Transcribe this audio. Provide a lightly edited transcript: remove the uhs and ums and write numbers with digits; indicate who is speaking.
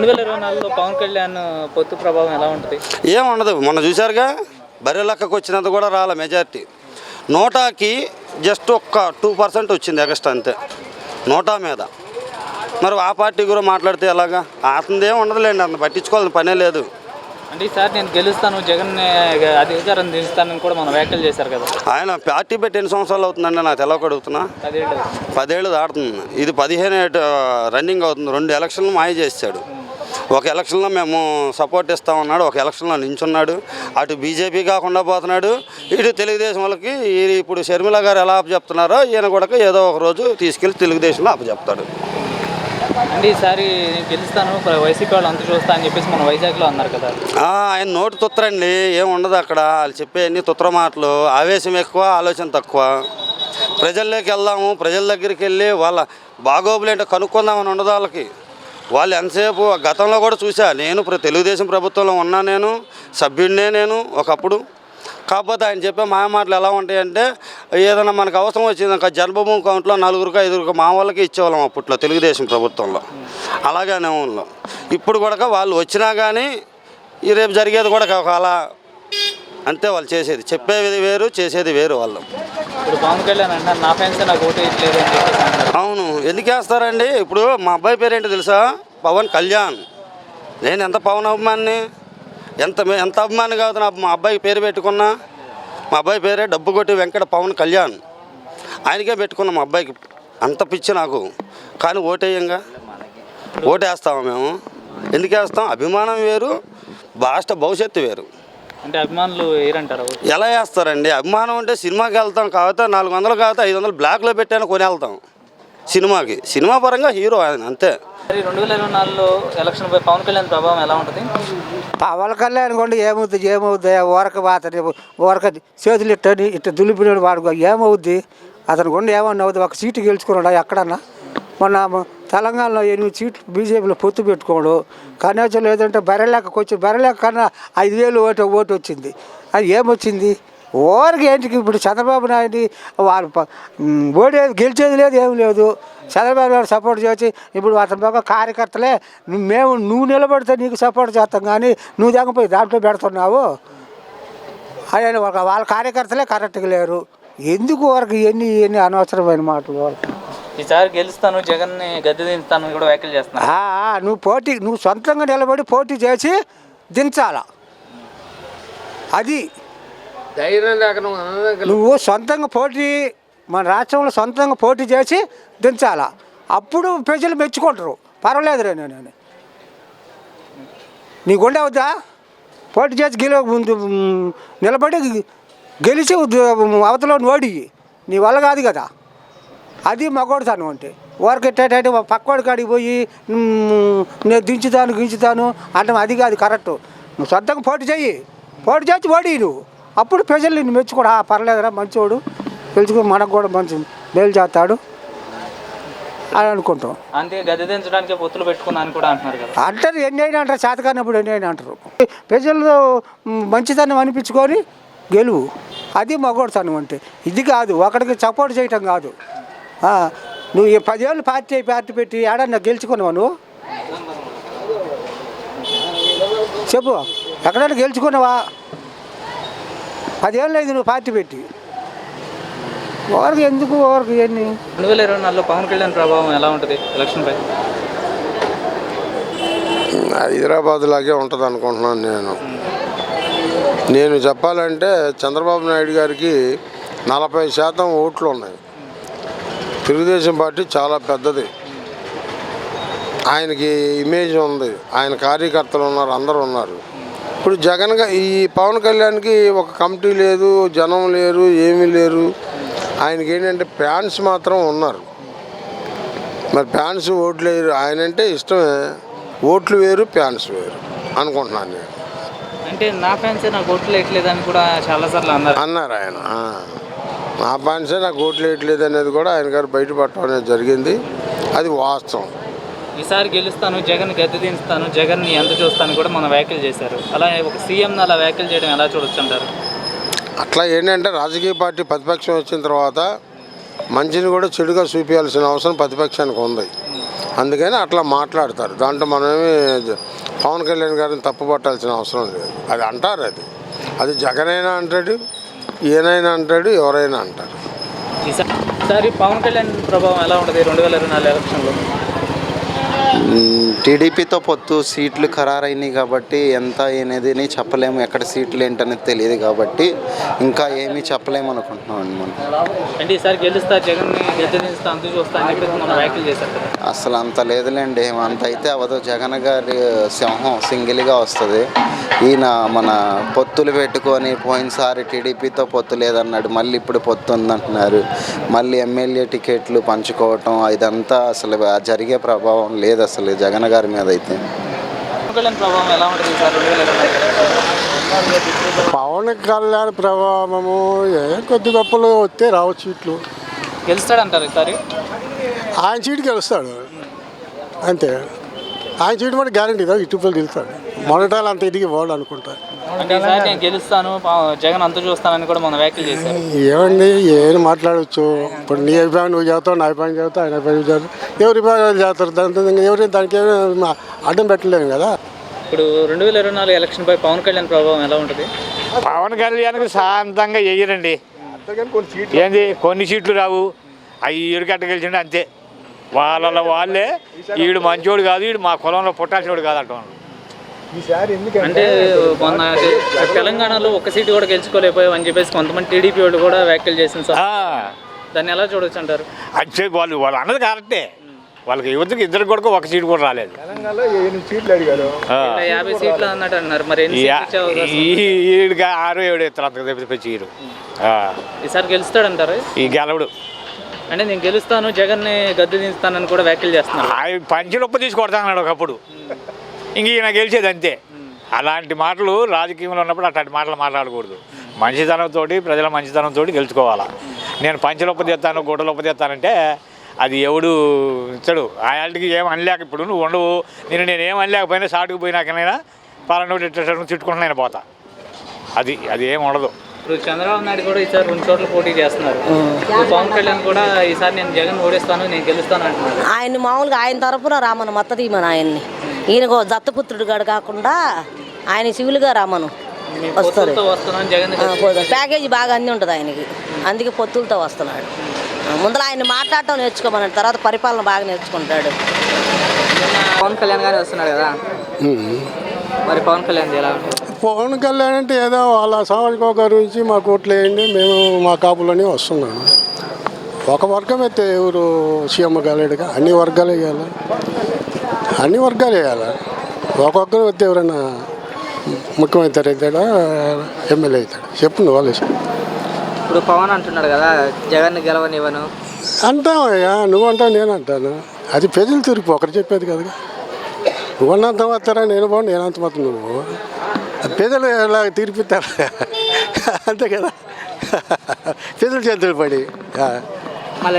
Speaker 1: 2024లో పవన్ కళ్యాణ్ పొత్తు ప్రభావం ఎలా ఉంటుంది?
Speaker 2: ఏముండదు. మొన్న చూశారుగా, బర్రె లెక్కకు వచ్చినంత కూడా రాలే మెజార్టీ. నోటాకి జస్ట్ ఒక్క 2% వచ్చింది ఎగస్ట్రా, అంతే నోటా మీద. మరి ఆ పార్టీ కూడా మాట్లాడితే ఎలాగా? అతనిదేం ఉండదులేండి, అంత పట్టించుకోవాలని పనే లేదు.
Speaker 1: అంటే ఈసారి నేను గెలుస్తాను, జగన్ అధికారం దించుతానని కూడా మనం వ్యాఖ్యలు చేశారు కదా.
Speaker 2: ఆయన పార్టీ పెట్టి ఎన్ని సంవత్సరాలు అవుతుందండి? నాకు తెలవక అడుగుతున్నా. 10 ఏళ్ళు దాటుతుంది. ఇది 15 రన్నింగ్ అవుతుంది. 2 ఎలక్షన్లు మాయ చేశాడు. ఒక ఎలక్షన్లో మేము సపోర్ట్ ఇస్తామన్నాడు, ఒక ఎలక్షన్లో నించున్నాడు. అటు బీజేపీ కాకుండా పోతున్నాడు, ఇటు తెలుగుదేశం వాళ్ళకి ఇప్పుడు షర్మిల గారు ఎలా అప్పచెప్తున్నారో ఈయన కూడా ఏదో ఒక రోజు తీసుకెళ్ళి తెలుగుదేశంలో అప్పచెప్తాడు.
Speaker 1: అంటే ఈసారి నేను గెలుస్తాను, వైసీపీ వాళ్ళు అంత చూస్తా అని చెప్పేసి మన వైజాగ్లో అన్నారు కదా.
Speaker 2: ఆయన నోటు తుత్తరండి, ఏం ఉండదు అక్కడ. వాళ్ళు చెప్పే అన్ని తుత్ర మాటలు. ఆవేశం ఎక్కువ, ఆలోచన తక్కువ. ప్రజల్లోకి వెళ్దాము, ప్రజల దగ్గరికి వెళ్ళి వాళ్ళ బాగోగులు ఏంటో కనుక్కుందామని ఉండదు వాళ్ళకి. వాళ్ళు ఎంతసేపు గతంలో కూడా చూసా నేను, తెలుగుదేశం ప్రభుత్వంలో ఉన్నా, నేను సభ్యుడినే నేను ఒకప్పుడు. కాకపోతే ఆయన చెప్పే మాటలు ఎలా ఉంటాయంటే, ఏదైనా మనకు అవసరం వచ్చింది ఇంకా జన్మభూమి కౌంట్లో 4 5 మా వాళ్ళకి ఇచ్చేవాళ్ళం అప్పట్లో తెలుగుదేశం ప్రభుత్వంలో. అలాగే ఊళ్ళో ఇప్పుడు కూడా వాళ్ళు వచ్చినా కానీ ఈ రేపు జరిగేది కూడా అలా అంతే. వాళ్ళు చేసేది, చెప్పేది వేరు, చేసేది వేరు వాళ్ళు.
Speaker 1: ఇప్పుడు పవన్ కళ్యాణ్ అంటారు నా ఫ్యాన్స్ నాకు ఓటు వేయట్లేదు అని చెప్పేసి.
Speaker 2: అవును, ఎందుకు వేస్తారండి? ఇప్పుడు మా అబ్బాయి పేరు ఏంటో తెలుసా? పవన్ కళ్యాణ్. నేను ఎంత పవన్ అభిమాని, ఎంత అభిమాని కాదు మా అబ్బాయికి పేరు పెట్టుకున్నా. మా అబ్బాయి పేరే డబ్బు కొట్టి వెంకట పవన్ కళ్యాణ్. ఆయనకే పెట్టుకున్నాం మా అబ్బాయికి. అంత పిచ్చి నాకు. కానీ ఓటేయంగా ఓటేస్తాము మేము. ఎందుకు వేస్తాం? అభిమానం వేరు, భవిష్యత్తు వేరు.
Speaker 1: అంటే అభిమానులు ఏరంటారు?
Speaker 2: ఎలా వేస్తారండి? అభిమానం అంటే సినిమాకి వెళ్తాం కాకపోతే 400 కాకపోతే 500 బ్లాక్లో పెట్టాను కొని వెళ్తాం సినిమాకి. సినిమా పరంగా హీరో ఆయన, అంతే.
Speaker 1: 2024లో ఎలక్షన్పై పవన్ కళ్యాణ్ ప్రభావం ఎలా ఉంటుంది?
Speaker 3: పవన్ కళ్యాణ్ కూడా ఏమవుద్ది ఊరక బాతని ఊరక చేతులు ఇట్ట దులిపినాడు వాడు ఏమవుద్ది? అతను కూడా ఏమన్నా అవుద్ది? ఒక సీటు గెలుచుకున్నాడా ఎక్కడన్నా? మొన్న తెలంగాణలో 8 సీట్లు బీజేపీలో పొత్తు పెట్టుకోడు. కనీసం లేదంటే బర్రెలెక్కకు వచ్చి బర్రెలెక్క కన్నా 5,000 ఓటు వచ్చింది. అది ఏమొచ్చింది? ఊరికి ఏంటికి? ఇప్పుడు చంద్రబాబు నాయుడు వాళ్ళు ఓడేది గెలిచేది లేదు, ఏం లేదు. చంద్రబాబు నాయుడు సపోర్ట్ చేసి ఇప్పుడు అతని బాగా కార్యకర్తలే నువ్వు నిలబడితే నీకు సపోర్ట్ చేస్తాం, కానీ నువ్వు దగ్గపోయి దాంట్లో పెడుతున్నావు. అదే వాళ్ళ కార్యకర్తలే కరెక్ట్గా లేరు. ఎందుకు వరకు ఎన్ని అనవసరమైన మాటలు.
Speaker 1: ఈసారి గెలుస్తాను, జగన్ని గద్దె దించుతాను కూడా వ్యాఖ్యలు చేస్తున్నాను.
Speaker 3: నువ్వు సొంతంగా నిలబడి పోటీ చేసి దించాలా. అది నువ్వు సొంతంగా మన రాష్ట్రంలో సొంతంగా పోటీ చేసి దించాలా. అప్పుడు ప్రజలు మెచ్చుకుంటారు. పర్వాలేదురా, నేను నీకు ఉండవద్దా? పోటీ చేసి నిలబడి గెలిచి అవతల ఓడి నీ వల్ల కాదు కదా. అది మగోడుతాను అంటే ఊరకెట్టేటట్టు పక్కోడి కాడికి పోయి నేను దించుతాను అంటే అది కాదు కరెక్ట్. నువ్వు సొంతంగా పోటీ చేసి ఓడి నువ్వు. అప్పుడు ప్రజలు నిన్ను మెచ్చుకోడు. పర్లేదురా, మంచివాడు, గెలుచుకుని మనకు కూడా మంచి మేలు చేస్తాడు అని అనుకుంటాం.
Speaker 1: అంతే, గద్దె దించడానికి పొత్తులు పెట్టుకున్నాను కూడా అంటున్నారు కదా.
Speaker 3: అంటారు, ఎన్ని అయినా అంటారు, చేతకానప్పుడు ఎన్ని అయినా అంటారు. ప్రజలు మంచితనం అనిపించుకొని గెలువు. అది మగోడుతనం అంటే. ఇది కాదు ఒకడికి సపోర్ట్ చేయటం కాదు. నువ్వు 10 ఏళ్ళు పార్టీ పెట్టి ఏడన్నా గెలుచుకున్నావు నువ్వు? చెప్పు, ఎక్కడైనా గెలుచుకున్నావా? 10 ఏళ్ళు అయింది నువ్వు పార్టీ పెట్టి. ఎందుకు ఇవన్నీ?
Speaker 1: 2024లో పవన్ కళ్యాణ్ ప్రభావం ఎలా ఉంటుంది ఎలక్షన్పై?
Speaker 4: హైదరాబాద్ లాగే ఉంటుంది అనుకుంటున్నాను నేను చెప్పాలంటే చంద్రబాబు నాయుడు గారికి 40% ఓట్లు ఉన్నాయి. తెలుగుదేశం పార్టీ చాలా పెద్దది, ఆయనకి ఇమేజ్ ఉంది, ఆయన కార్యకర్తలు ఉన్నారు, అందరూ ఉన్నారు. ఇప్పుడు ఈ పవన్ కళ్యాణ్కి ఒక కమిటీ లేదు, జనం లేరు, ఏమీ లేరు. ఆయనకి ఏంటంటే ఫ్యాన్స్ మాత్రం ఉన్నారు. మరి ఫ్యాన్స్ ఓట్లు వేయరు. ఆయన అంటే ఇష్టమే, ఓట్లు వేరు, ఫ్యాన్స్ వేరు అనుకుంటున్నాను నేను.
Speaker 1: అంటే నా ఫ్యాన్సే నాకు ఓట్లు వేయట్లేదని కూడా చాలాసార్లు
Speaker 4: అన్నారు ఆయన. నా ఫ్యాన్సే నాకు ఓట్లు వేయట్లేదు అనేది కూడా ఆయన గారు బయటపడటం అనేది జరిగింది. అది వాస్తవం.
Speaker 1: ఈసారి గెలుస్తాను, జగన్ గద్దె దించుతాను, జగన్ని ఎంత చూస్తాను కూడా మనం వ్యాఖ్యలు చేశారు. అలా ఒక సీఎంని అలా వ్యాఖ్యలు చేయడం ఎలా చూడొచ్చు అంటారు?
Speaker 4: అట్లా ఏంటంటే రాజకీయ పార్టీ ప్రతిపక్షం వచ్చిన తర్వాత మంచిని కూడా చెడుగా చూపించాల్సిన అవసరం ప్రతిపక్షానికి ఉంది. అందుకని అట్లా మాట్లాడతారు. దాంట్లో మనమేమి పవన్ కళ్యాణ్ గారిని తప్పుపట్టాల్సిన అవసరం లేదు. అది అంటారు, అది జగన్ అయినా అంటాడు, ఈయనైనా అంటాడు, ఎవరైనా అంటారు.
Speaker 1: ఈసారి పవన్ కళ్యాణ్ ప్రభావం ఎలా ఉంటుంది 2024 ఎలక్షన్లో?
Speaker 5: టీడీపీతో పొత్తు, సీట్లు ఖరారైనాయి కాబట్టి ఎంత అనేది చెప్పలేము, ఎక్కడ సీట్లు ఏంటనేది తెలియదు కాబట్టి ఇంకా ఏమీ చెప్పలేము అనుకుంటున్నాం అండి మనం.
Speaker 1: అంటే ఈసారి గెలుస్తా జగన్ని గెలిస్తా అంతు చూస్తా అని చెప్పి మనం వ్యాఖ్యలు చేశారు కదా.
Speaker 5: అసలు అంత లేదులేండి, అంత అయితే అవ్వదు. జగన్ గారి సింహం సింగిల్గా వస్తుంది. ఈయన మన పొత్తులు పెట్టుకొని పోయినసారి టీడీపీతో పొత్తు లేదన్నాడు, మళ్ళీ ఇప్పుడు పొత్తు ఉందంటున్నారు. మళ్ళీ ఎమ్మెల్యే టికెట్లు పంచుకోవటం ఇదంతా అసలు జరిగే ప్రభావం లేదు అసలు జగన్ గారి మీద అయితే.
Speaker 1: పవన్ కళ్యాణ్ ప్రభావం ఎలా ఉంటుంది ఈసారి 2024?
Speaker 6: పవన్ కళ్యాణ్ ప్రభావము కొద్ది గొప్పలు వస్తే రావచ్చు, సీట్లు
Speaker 1: గెలుస్తాడంటారు ఈసారి?
Speaker 6: ఆయన సీటు గెలుస్తాడు అంతే. ఆయన సీటు కూడా గ్యారంటీ ఇటుపలు గెలుస్తాడు. మొదటాలు అంత ఇదిగి పోడు అనుకుంటా.
Speaker 1: అంటే ఈసారి నేను గెలుస్తాను జగన్ అంత చూస్తానని కూడా మనం వ్యాఖ్యలు చేశారు.
Speaker 6: ఏమండి ఏం మాట్లాడవచ్చు. ఇప్పుడు నీ అభిప్రాయం నువ్వు చదువుతావు, నా అభిప్రాయం చదువుతావు, ఆయన అభిప్రాయం చదువుతావు, ఎవరి అభిప్రాయాలు చదువుతారు. దానికి ఏమి అడ్డం పెట్టలేము కదా.
Speaker 1: ఇప్పుడు 2024 ఎలక్షన్పై పవన్ కళ్యాణ్ ప్రభావం ఎలా ఉంటుంది?
Speaker 7: పవన్ కళ్యాణ్కి శాంతంగా వేయరండి. ఏంది కొన్ని సీట్లు రావు, అవి ఎరుకట్ట గెలిచిండే అంతే. వాళ్ళే వీడు మంచోడు కాదు, వీడు మా కులంలో పుట్టాల్సినోడు కాదు అంటున్నాడు.
Speaker 1: అంటే మొన్న తెలంగాణలో ఒక్క సీటు కూడా గెలుచుకోలేకపోయావు అని చెప్పేసి కొంతమంది టీడీపీ వాళ్ళు కూడా వ్యాఖ్యలు చేసింది సార్. దాన్ని ఎలా చూడొచ్చు అంటారు?
Speaker 7: అంటే వాళ్ళు అన్నది కరెక్టే. వాళ్ళకి యువతకి ఇద్దరికి కూడా ఒక సీటు కూడా రాలేదు.
Speaker 1: 50 సీట్లు అన్నట్టు అన్నారు. మరి
Speaker 7: ఈడికి 6-7 ఇస్తారు, అంతకు తెప్పించి
Speaker 1: ఈసారి గెలుస్తాడంటారు?
Speaker 7: ఈ గెలవడు.
Speaker 1: అంటే నేను గెలుస్తాను జగన్ని గద్దె దించుతానని కూడా వ్యాఖ్యలు చేస్తున్నాను.
Speaker 7: ఆయన పంచిలొప్ప తీసుకొడతాన్నాడు ఒకప్పుడు, ఇంక ఈయన గెలిచేది అంతే. అలాంటి మాటలు రాజకీయంలో ఉన్నప్పుడు అట్లాంటి మాటలు మాట్లాడకూడదు. మంచితనంతో, ప్రజల మంచితనంతో గెలుచుకోవాలా. నేను పంచలొప్ప తెస్తాను, గొడ్డలొప్ప తెస్తానంటే అది ఎవడు ఇస్తాడు? ఆయాలకి ఏం అనలేక ఇప్పుడు నువ్వు ఉండవు. నేనేం అనలేకపోయినా సాటుకు పోయినాకనైనా పలానోటి ఇట్లా తిట్టుకుంటున్నాను పోతా. అది ఏం ఉండదు.
Speaker 1: ఇప్పుడు చంద్రబాబు నాయుడు కూడా ఈసారి 2 చోట్ల పోటీ చేస్తున్నారు. పవన్ కళ్యాణ్ కూడా ఈసారి నేను జగన్ ఓడిస్తాను, నేను గెలుస్తాను అంటున్నాను.
Speaker 8: ఆయన మామూలుగా ఆయన తరపున రామను మత్తది మన ఆయన్ని, ఈయన దత్తపుత్రుడు గారు కాకుండా ఆయన శివులుగా రామను వస్తారు. ప్యాకేజీ బాగా అన్నీ ఉంటుంది ఆయనకి, అందుకే పొత్తులతో వస్తున్నాడు. ముందర ఆయన మాట్లాడటం నేర్చుకోమన్నాడు, తర్వాత పరిపాలన బాగా నేర్చుకుంటాడు.
Speaker 1: పవన్ కళ్యాణ్ గారు వస్తున్నాడు కదా, మరి పవన్ కళ్యాణ్ ఎలా?
Speaker 6: పవన్ కళ్యాణ్ అంటే ఏదో వాళ్ళ సామాజిక గురించి మాకు ఓట్లు వేయండి, మేము మా కాపులని వస్తున్నాను. ఒక వర్గం అయితే ఎవరు సీఎం కాలేడుగా, అన్ని వర్గాలు వేయాలి, అన్ని వర్గాలు వేయాలి. ఒక్కొక్కరు వస్తే ఎవరైనా ముఖ్యమంత్రి అవుతాడా, ఎమ్మెల్యే అవుతాడు? చెప్పు నువ్వు వాళ్ళు.
Speaker 1: ఇప్పుడు పవన్ అంటున్నాడు కదా జగన్ గెలవనివ్వను
Speaker 6: అంటావయ్యా, నువ్వు అంటావు నేను అంటాను. అది ప్రజలు తీర్పు, ఒకరు చెప్పేది కదా. నువ్వు అన్నంత మాత్రం నేను బాగుండు, నేనంత మాత్రం నువ్వు ప్రజలు ఎలా తీర్పిస్తారు అంతే కదా. ప్రజలు చేతులు పడి